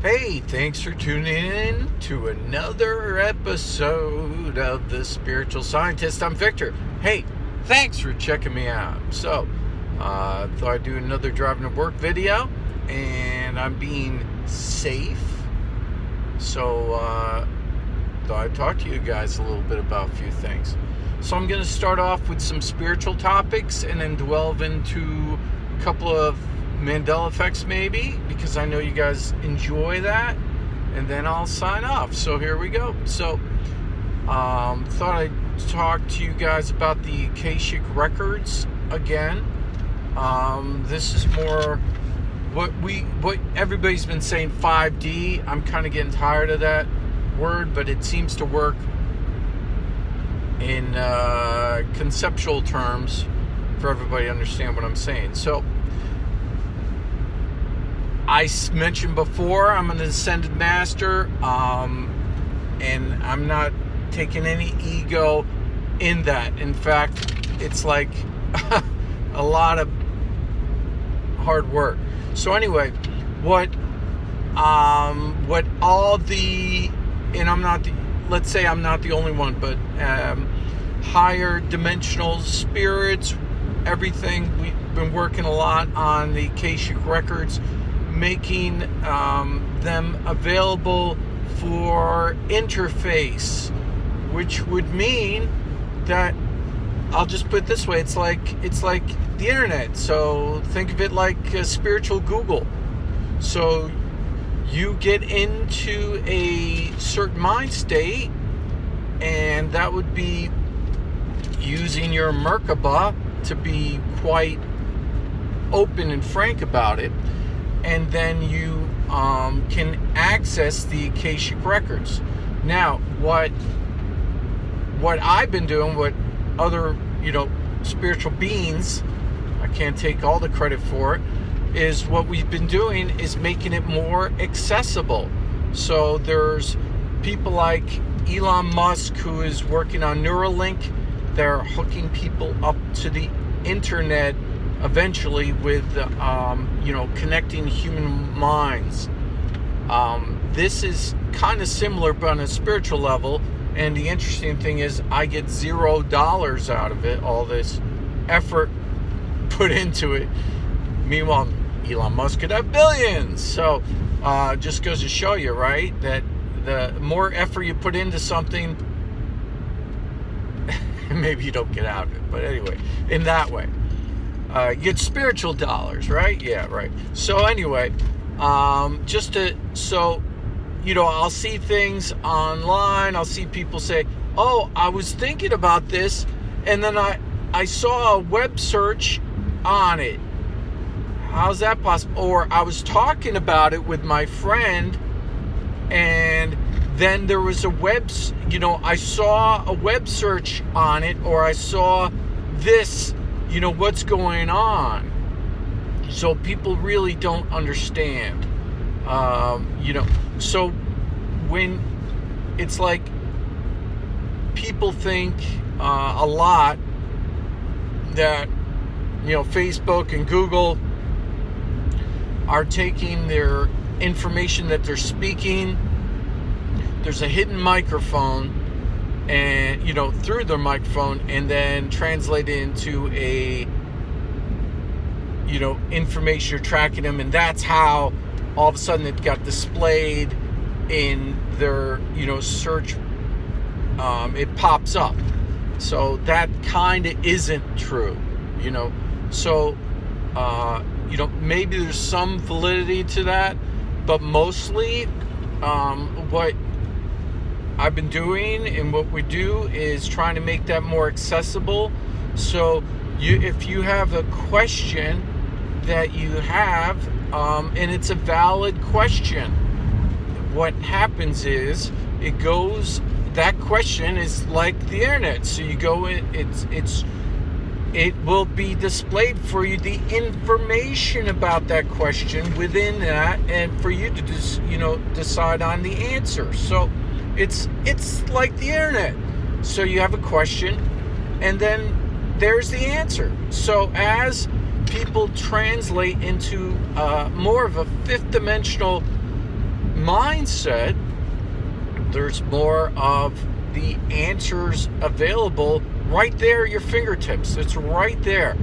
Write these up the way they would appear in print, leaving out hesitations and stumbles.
Hey, thanks for tuning in to another episode of The Spiritual Scientist. I'm Victor. Hey, thanks for checking me out. So, thought I'd do another driving to work video, and I'm being safe. So, thought I'd talk to you guys a little bit about a few things. So I'm going to start off with some spiritual topics and then delve into a couple of Mandela effects maybe, because I know you guys enjoy that, and then I'll sign off. So here we go. So thought I'd talk to you guys about the akashic records again. This is more what everybody's been saying, 5D. I'm kind of getting tired of that word, but it seems to work in conceptual terms for everybody to understand what I'm saying. So I mentioned before, I'm an ascended master, and I'm not taking any ego in that. In fact, it's like a lot of hard work. So anyway, what all the, and I'm not the, let's say I'm not the only one, but higher dimensional spirits, everything, we've been working a lot on the akashic records, making them available for interface, which would mean that, I'll just put it this way, it's like the internet. So think of it like a spiritual Google. So you get into a certain mind state, and that would be using your Merkaba to be quite open and frank about it. And then you can access the akashic records. Now, what I've been doing, what other, spiritual beings, I can't take all the credit for it, is what we've been doing is making it more accessible. So there's people like Elon Musk, who is working on Neuralink. They're hooking people up to the internet eventually with, connecting human minds. This is kind of similar, but on a spiritual level. And the interesting thing is, I get $0 out of it, all this effort put into it. Meanwhile, Elon Musk could have billions. So, just goes to show you, right, that the more effort you put into something, maybe you don't get out of it. But anyway, in that way. You get spiritual dollars, right? Yeah, right. So anyway, I'll see things online. I'll see people say, oh, I was thinking about this, and then I saw a web search on it. How's that possible? Or I was talking about it with my friend, and then there was I saw a web search on it, or I saw this, what's going on. So people really don't understand, so when it's like people think a lot that, Facebook and Google are taking their information that they're speaking, there's a hidden microphone, and through their microphone, and then translate it into a information, you're tracking them, and that's how all of a sudden it got displayed in their search. It pops up. So that kind of isn't true, so maybe there's some validity to that, but mostly what I've been doing and what we do is trying to make that more accessible. So if you have a question that you have, and it's a valid question, what happens is that question is like the internet. So you go in, it will be displayed for you, the information about that question within that, and for you to just decide on the answer. So it's like the internet. So you have a question, and then there's the answer. So as people translate into more of a fifth dimensional mindset, there's more of the answers available right there at your fingertips. It's right there.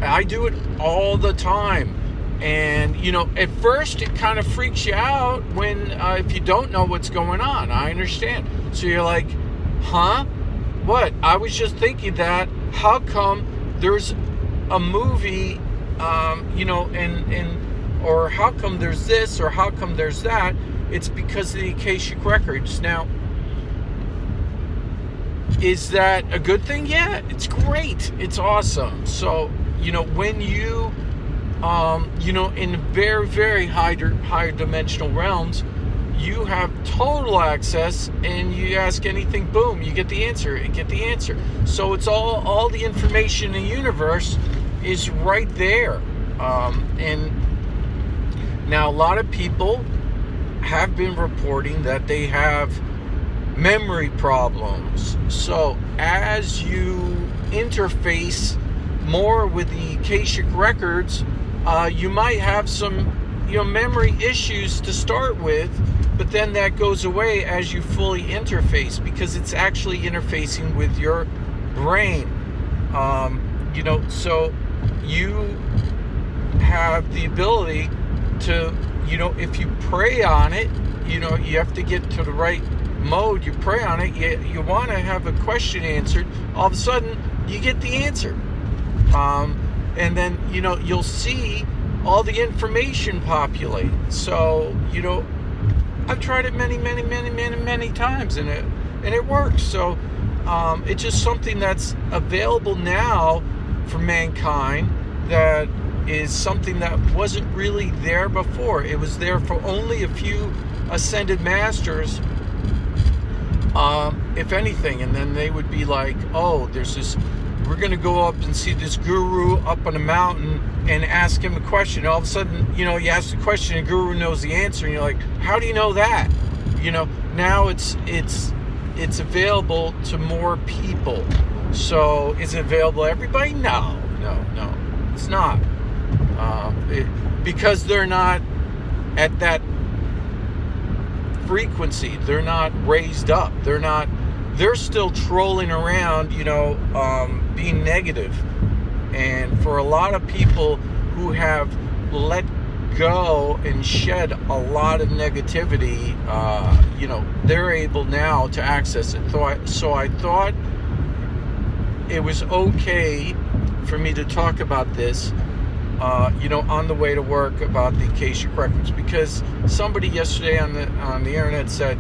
I do it all the time. And, at first it kind of freaks you out when, if you don't know what's going on. I understand. So you're like, huh? What? I was just thinking that. How come there's a movie, or how come there's this, or how come there's that? It's because of the akashic records. Now, is that a good thing? Yeah, it's great. It's awesome. So, when you, in very, very higher dimensional realms, you have total access, and you ask anything, boom, you get the answer. So it's all the information in the universe is right there. And now a lot of people have been reporting that they have memory problems. So as you interface more with the akashic records, you might have some memory issues to start with, but then that goes away as you fully interface, because it's actually interfacing with your brain. So you have the ability to, if you pray on it, you have to get to the right mode. You pray on it, you want to have a question answered, all of a sudden you get the answer. And then, you'll see all the information populate. So, I've tried it many times, and it works. So, it's just something that's available now for mankind, that is something that wasn't really there before. It was there for only a few ascended masters, if anything, and then they would be like, oh, we're going to go up and see this guru up on a mountain and ask him a question. All of a sudden, you ask the question and the guru knows the answer, and you're like, how do you know that? Now it's available to more people. So is it available to everybody? No, it's not. Because they're not at that frequency. They're not raised up. They're still trolling around, being negative. And for a lot of people who have let go and shed a lot of negativity, they're able now to access it. So I thought it was okay for me to talk about this, on the way to work, about the akashic records, because somebody yesterday on the internet said,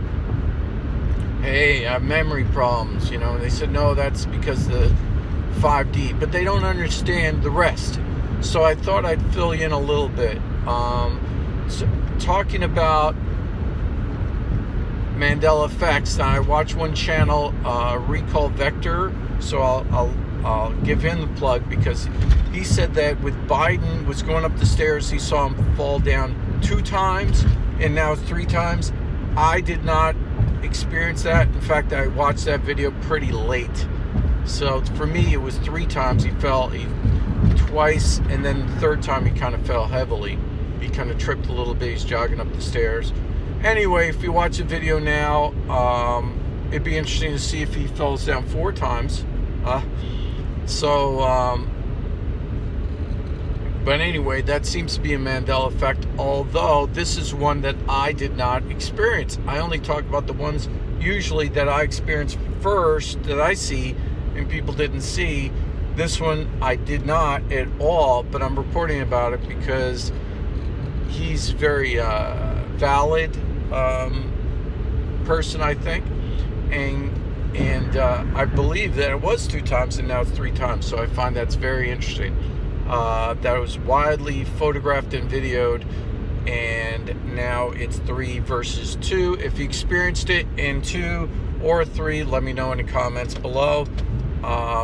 hey, I have memory problems, and they said, no, that's because the 5D, but they don't understand the rest. So I thought I'd fill you in a little bit. So talking about Mandela effects, I watched one channel, Recall Vector, so I'll give him the plug, because he said that with Biden was going up the stairs, he saw him fall down 2 times, and now it's 3 times. I did not experience that. In fact, I watched that video pretty late. So for me, it was 3 times he fell, twice, and then the 3rd time he kind of fell heavily. He kind of tripped a little bit. He's jogging up the stairs. Anyway, if you watch the video now, it'd be interesting to see if he falls down 4 times. But anyway, that seems to be a Mandela effect, although this is one that I did not experience. I only talk about the ones usually that I experience first, that I see, and people didn't see. This one I did not at all, but I'm reporting about it because he's very valid person, I think, and I believe that it was 2 times and now it's 3 times. So I find that's very interesting. That was widely photographed and videoed, and now it's 3 versus 2. If you experienced it in 2 or 3, let me know in the comments below.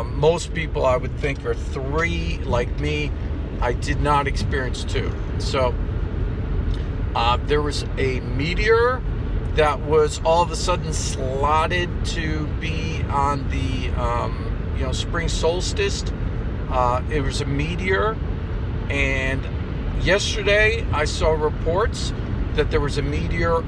Most people, I would think, are 3 like me. I did not experience 2. So there was a meteor that was all of a sudden slotted to be on the spring solstice. It was a meteor, and yesterday I saw reports that there was a meteor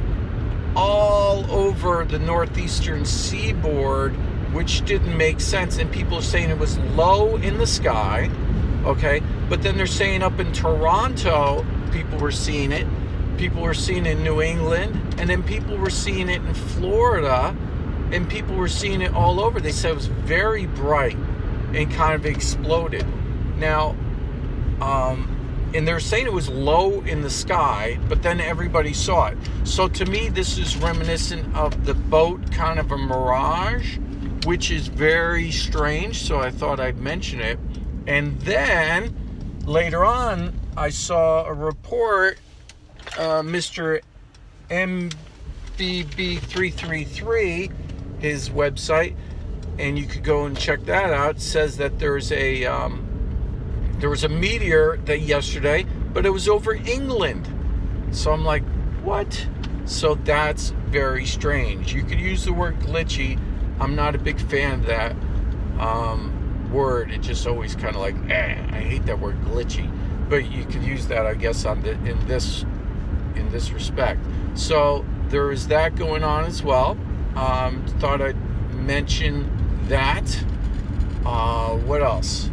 all over the northeastern seaboard, which didn't make sense. And people are saying it was low in the sky, okay? But then they're saying up in Toronto, people were seeing it. People were seeing it in New England, and then people were seeing it in Florida, and people were seeing it all over. They said it was very bright and kind of exploded. Now, and they're saying it was low in the sky, but then everybody saw it. So to me, this is reminiscent of the boat, kind of a mirage, which is very strange. So I thought I'd mention it. And then later on, I saw a report, Mr. MBB333, his website, and you could go and check that out. It says that there was a meteor that yesterday, but it was over England. So I'm like, what? So that's very strange. You could use the word glitchy. I'm not a big fan of that word. It just always kind of like, I hate that word glitchy. But you could use that, I guess, in this respect. So there is that going on as well. Thought I'd mention that. What else?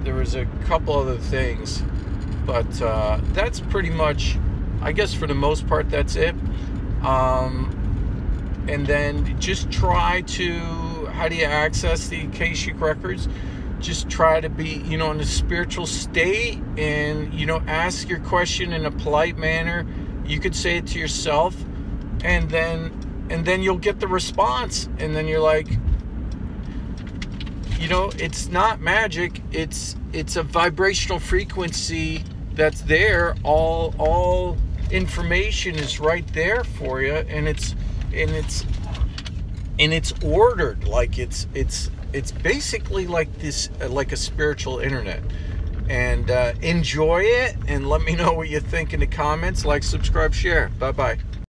There was a couple other things, but that's pretty much, I guess, for the most part, that's it. And then just try to, how do you access the akashic records? Just try to be, in a spiritual state, and, ask your question in a polite manner. You could say it to yourself, and then you'll get the response, and then you're like, it's not magic. It's a vibrational frequency that's there. All information is right there for you, and it's ordered. Like it's basically like this, like a spiritual internet. And enjoy it, and let me know what you think in the comments. Like, subscribe, share. Bye bye.